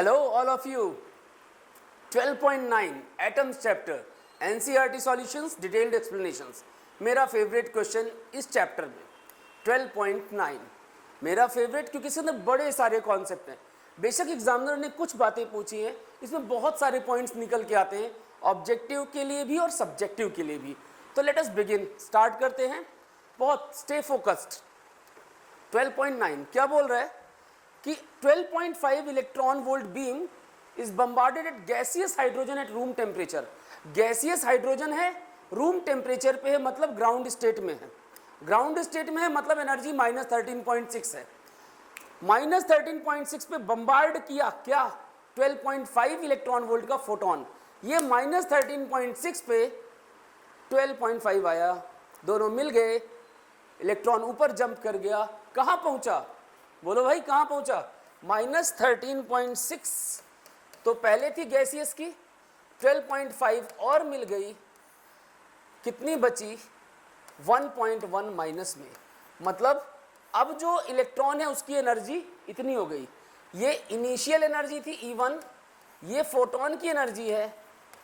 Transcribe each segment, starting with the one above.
Hello all of you. 12.9 Atoms chapter NCERT solutions detailed explanations. मेरा favourite question इस chapter में 12.9 मेरा favourite क्योंकि इसमें बड़े सारे कॉन्सेप्ट हैं. बेशक एग्जामिनर ने कुछ बातें पूछी हैं, इसमें बहुत सारे पॉइंट्स निकल के आते हैं, ऑब्जेक्टिव के लिए भी और सब्जेक्टिव के लिए भी. तो लेट अस बिगिन, स्टार्ट करते हैं. बहुत स्टे फोकस्ड. 12.9 क्या बोल रहा है कि 12.5 electron volt beam is bombarded at gaseous hydrogen at room temperature. Gaseous hydrogen है, रूम टेम्परेचर पे है, मतलब ग्राउंड स्टेट में है. ग्राउंड स्टेट में है मतलब एनर्जी -13.6 है. -13.6 पे बम्बार्ड किया क्या 12.5 इलेक्ट्रॉन वोल्ट का फोटोन. ये -13.6 पे 12.5 आया, दोनों मिल गए, इलेक्ट्रॉन ऊपर जंप कर गया. कहाँ पहुंचा? बोलो भाई कहाँ पहुंचा? -13.6. तो पहले थी गैसियस की 12.5 और मिल गई, कितनी बची? 1.1 माइनस में. मतलब अब जो इलेक्ट्रॉन है उसकी एनर्जी इतनी हो गई. ये इनिशियल एनर्जी थी E1, ये फोटोन की एनर्जी है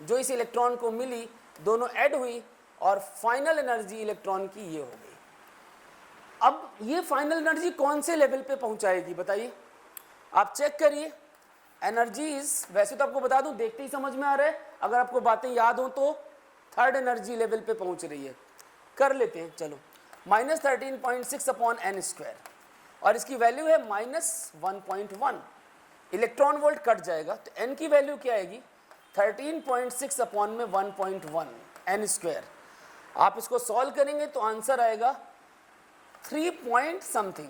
जो इस इलेक्ट्रॉन को मिली, दोनों ऐड हुई और फाइनल एनर्जी इलेक्ट्रॉन की ये हो गई. अब ये फाइनल एनर्जी कौन से लेवल पे पहुंचाएगी बताइए? आप चेक करिए. एनर्जीज वैसे तो आपको बता दूं, देखते ही समझ में आ रहा है, अगर आपको बातें याद हो तो थर्ड एनर्जी लेवल पे पहुंच रही है. कर लेते हैं चलो. -13.6 अपॉन n स्क्वायर और इसकी वैल्यू है -1.1. इलेक्ट्रॉन वोल्ट कट जाएगा तो n की वैल्यू क्या आएगी? 13.6 अपॉन में 1.1 n स्क्वायर. आप इसको सॉल्व करेंगे तो आंसर आएगा 3 पॉइंट समथिंग.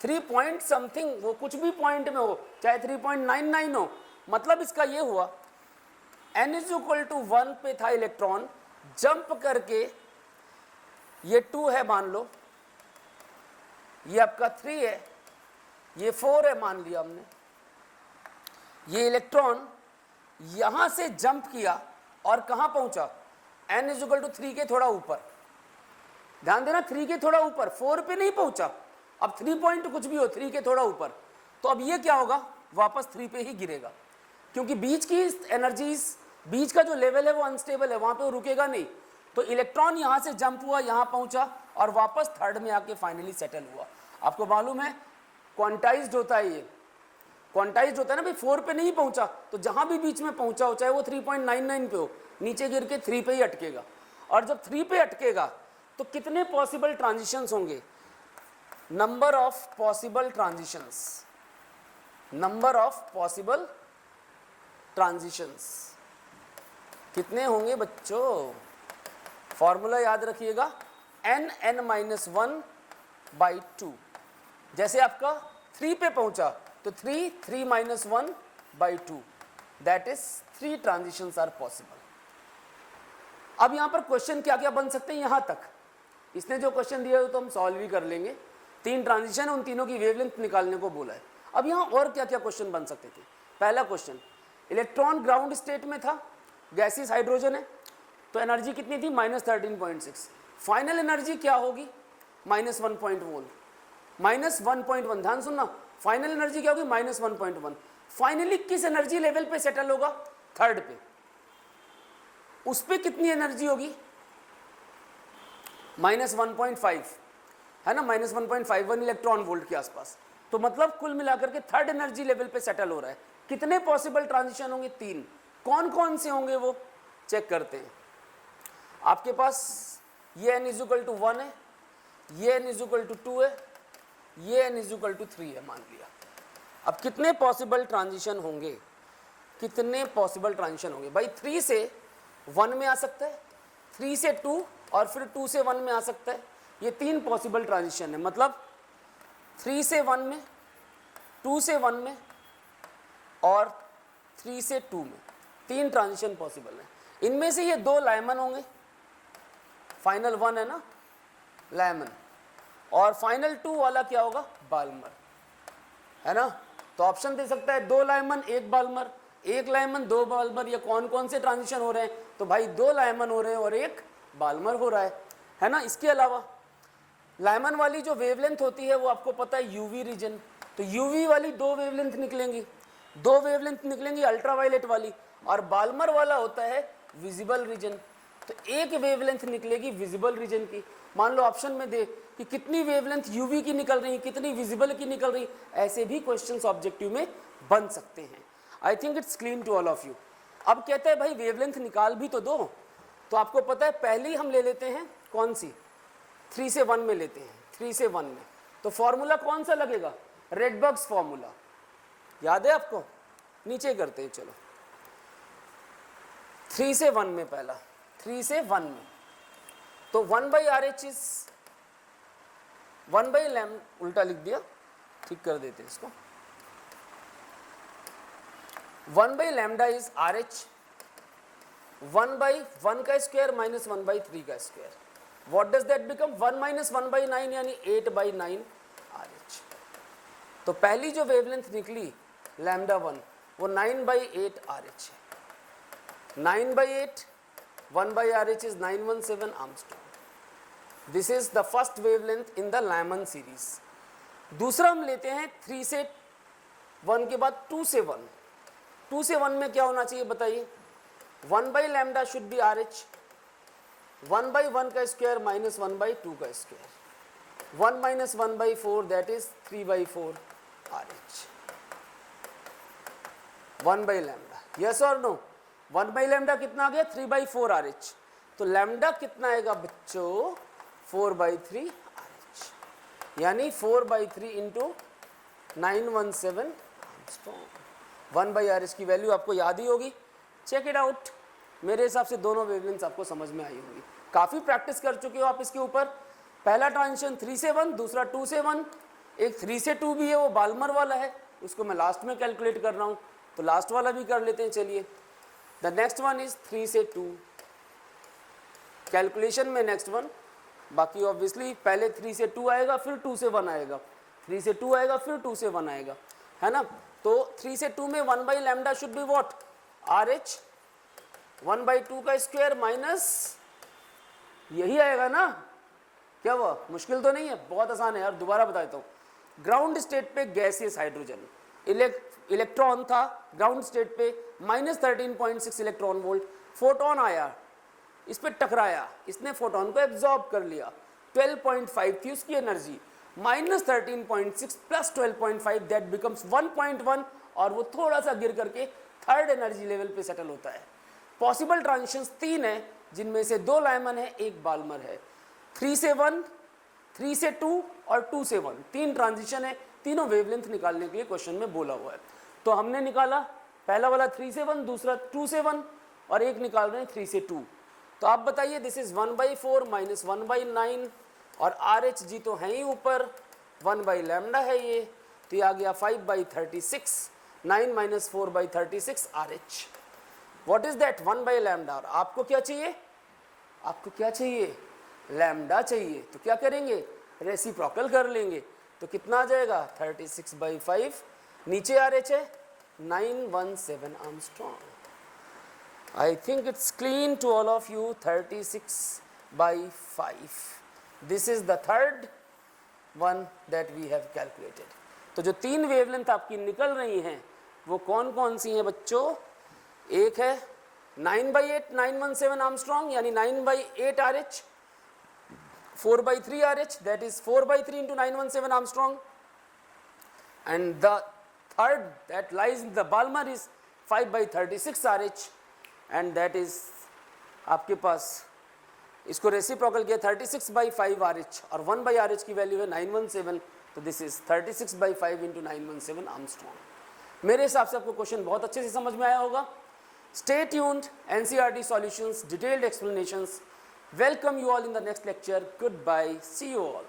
3 पॉइंट समथिंग, वो कुछ भी पॉइंट में हो, चाहे 3.99 हो. मतलब इसका ये हुआ n = 1 पे था इलेक्ट्रॉन, जंप करके ये 2 है मान लो, ये आपका 3 है, ये 4 है मान लिया हमने. ये इलेक्ट्रॉन यहां से जंप किया और कहां पहुंचा? n = 3 के थोड़ा ऊपर. ध्यान देना, 3 के थोड़ा ऊपर, 4 पे नहीं पहुंचा. अब 3 पॉइंट कुछ भी हो, 3 के थोड़ा ऊपर. तो अब ये क्या होगा? वापस 3 पे ही गिरेगा, क्योंकि बीच की एनर्जीज, बीच का जो लेवल है वो अनस्टेबल है, वहां पे वो रुकेगा नहीं. तो इलेक्ट्रॉन यहां से जंप हुआ, यहां पहुंचा और वापस थर्ड में आके फाइनली सेटल हुआ. आपको मालूम है क्वांटाइज्ड होता है, ये क्वांटाइज्ड होता है ना भाई. 4 पे नहीं पहुंचा तो जहां भी बीच में पहुंचा हो, चाहे वो 3.99 पे हो, नीचे गिर के 3 पे ही अटकेगा. और जब 3 पे अटकेगा तो कितने पॉसिबल ट्रांजिशंस होंगे? Number of possible transitions. Number of possible transitions कितने होंगे बच्चों? फॉर्मूला याद रखिएगा, n(n-1/2). जैसे आपका 3 पे पहुंचा तो 3(3-1/2), that is 3 transitions are possible. अब यहां पर क्वेश्चन क्या क्या बन सकते हैं? यहां तक इसने जो क्वेश्चन दिया है तो हम सॉल्व भी कर लेंगे. 3 ट्रांजिशन, उन तीनों की वेवलेंथ निकालने को बोला है. अब यहाँ और क्या क्या क्वेश्चन बन सकते थे? पहला क्वेश्चन, इलेक्ट्रॉन ग्राउंड स्टेट में था, गैसियस हाइड्रोजन है, तो एनर्जी कितनी थी? -13.6. फाइनल एनर्जी क्या होगी? -1.1. -1.1, ध्यान सुनना, फाइनल एनर्जी क्या होगी? -1.1. फाइनली किस एनर्जी लेवल पे सेटल होगा? थर्ड पे. उस पे कितनी एनर्जी होगी? -1.5 है ना, -1.51 इलेक्ट्रॉन वोल्ट के आसपास. तो मतलब कुल मिलाकर के थर्ड एनर्जी लेवल पे सेटल हो रहा है. कितने पॉसिबल ट्रांजिशन होंगे? 3. कौन कौन से होंगे वो चेक करते हैं. आपके पास ये n = 1 है, ये n = 2 है, ये n = 3 है मान लिया. अब कितने पॉसिबल ट्रांजिशन होंगे? कितने पॉसिबल ट्रांजिशन होंगे भाई? 3 से 1 में आ सकता है, 3 से 2 और फिर 2 से 1 में आ सकता है. ये 3 पॉसिबल ट्रांजिशन है. मतलब 3 से 1 में, 2 से 1 में और 3 से 2 में 3 ट्रांजिशन पॉसिबल है. इनमें से ये 2 लाइमन होंगे. फाइनल 1 है ना, लाइमन, और फाइनल 2 वाला क्या होगा? बाल्मर, है ना. तो ऑप्शन दे सकता है 2 लाइमन 1 बाल्मर, 1 लाइमन 2 बाल्मर. ये कौन कौन से ट्रांजिशन हो रहे हैं? तो भाई 2 लाइमन हो रहे हैं और 1 बाल्मर हो रहा है ना. इसके अलावा लाइमन वाली जो वेवलेंथ होती है वो आपको पता है यूवी रीजन, तो यूवी वाली 2 वेवलेंथ निकलेंगी. दो वेवलेंथ निकलेंगी अल्ट्रावायलेट वाली, और बाल्मर वाला होता है विजिबल रीजन। तो एक वेवलेंथ निकलेगी विजिबल रीजन की। मान लो ऑप्शन में दे कि कितनी वेवलेंथ यूवी की निकल रही, कितनी विजिबल की निकल रही, ऐसे भी क्वेश्चंस ऑब्जेक्टिव में बन सकते हैं। I think it's clean to all of you. अब कहते हैं भाई वेवलेंथ निकाल भी तो दो, तो आपको पता है पहले हम ले लेते हैं कौन सी, 3 से 1 में लेते हैं, 3 से 1 में। तो फॉर्मूला कौन सा लगेगा, रेडबर्ग्स फॉर्मूला, याद है आपको, नीचे करते हैं चलो। 3 से 1 में पहला, 3 से 1 में, तो 1/RH इज 1/λ, उल्टा लिख दिया, ठीक कर देते हैं इसको। 1/λ इज RH, 1/1 का स्क्वायर माइनस 1/3 का square. What does that become, 1 minus 1/9 यानी 8/9 RH। तो पहली जो वेवलेंथ निकली λ1 वो 9/8 RH है। 9/8, 1/RH is 917 Armstrong। This is the first wavelength in the lamin series. दूसरा हम लेते हैं 3 से 1 के बाद 2 से 1। 2 से 1 में क्या होना चाहिए बताइए, 1/λ शुड बी RH, 1/1 का स्क्वायर माइनस 1/2 का square, 1 minus 1/4 that is 3/4 RH। 1/λ, yes और नो, 1/λ कितना आ गया, 3/4 RH। तो लैम्डा कितना आएगा बच्चों, 4/3 RH, यानी 4/3 इंटू 917 Armstrong। 1/RH की वैल्यू आपको याद ही होगी, चेक इट आउट। मेरे हिसाब से दोनों वेवलेंथ्स आपको समझ में आई होगी, काफ़ी प्रैक्टिस कर चुके हो आप इसके ऊपर। पहला ट्रांजिशन 3 से 1, दूसरा 2 से 1, एक 3 से 2 भी है, वो बाल्मर वाला है, उसको मैं लास्ट में कैलकुलेट कर रहा हूँ, तो लास्ट वाला भी कर लेते हैं चलिए। द नेक्स्ट वन इज 3 से 2, कैलकुलेशन में नेक्स्ट वन, बाकी ऑब्वियसली पहले 3 से 2 आएगा, फिर 2 से 1 आएगा, 3 से 2 आएगा, फिर 2 से 1 आएगा, है ना। तो 3 से 2 में 1/λ शुड बी व्हाट, RH, 1/2 का स्क्वायर माइनस, यही आएगा ना, क्या हुआ, मुश्किल तो नहीं है, बहुत आसान है यार, दोबारा बता देता हूँ। ग्राउंड स्टेट पे गैसियस हाइड्रोजन, इलेक्ट्रॉन था ग्राउंड स्टेट पे, माइनस 13.6 इलेक्ट्रॉन वोल्ट, फोटोन आया, इस पे टकराया, इसने फोटोन को एब्जॉर्ब कर लिया, 12.5 थी उसकी energy, minus 13.6 plus 12.5 that becomes 1.1, और वो थोड़ा सा गिर करके थर्ड एनर्जी लेवल पे सेटल होता है। पॉसिबल ट्रांजिशंस 3 है, जिनमें से 2 लाइमन है, 1 बाल्मर है। 3 से 1, 3 से 2 और 2 से 1, 3 ट्रांजिशन है, तीनों वेवलेंथ निकालने के लिए क्वेश्चन में बोला हुआ है। तो हमने निकाला पहला वाला 3 से 1, दूसरा 2 से 1, और एक निकाल रहे हैं 3 से 2। तो आप बताइए, दिस इज 1/4 माइनस 1/9, और RH जी तो है ही ऊपर, 1/λ है ये, तो ये आ गया 5/36, 9 minus 4/36 RH। What is that, 1/λ। और आपको क्या चाहिए, आपको क्या चाहिए, लैम्डा चाहिए, तो क्या करेंगे, रेसिप्रोकल कर लेंगे, तो कितना आ जाएगा, 36/5, नीचे RH है 917 Armstrong। I think it's clean to all of you, 36/5. This is the third one that we have calculated. तो जो 3 वेवलेंथ आपकी निकल रही हैं वो कौन कौन सी हैं बच्चों, एक है 9/8 917 Armstrong यानी 9/8 RH, 4/3 RH, that is 4/3 into 917 Armstrong, and the third that lies in the Balmer is 5/36 RH, and that is आपके पास इसको रेसिप्रोकल किया 36/5 RH, और 1/RH की वैल्यू है 917, तो दिस इज 36/5 into 917 Armstrong। मेरे हिसाब से आपको क्वेश्चन बहुत अच्छे से समझ में आया होगा। Stay tuned, NCERT solutions, detailed explanations. Welcome you all in the next lecture. Goodbye. See you all.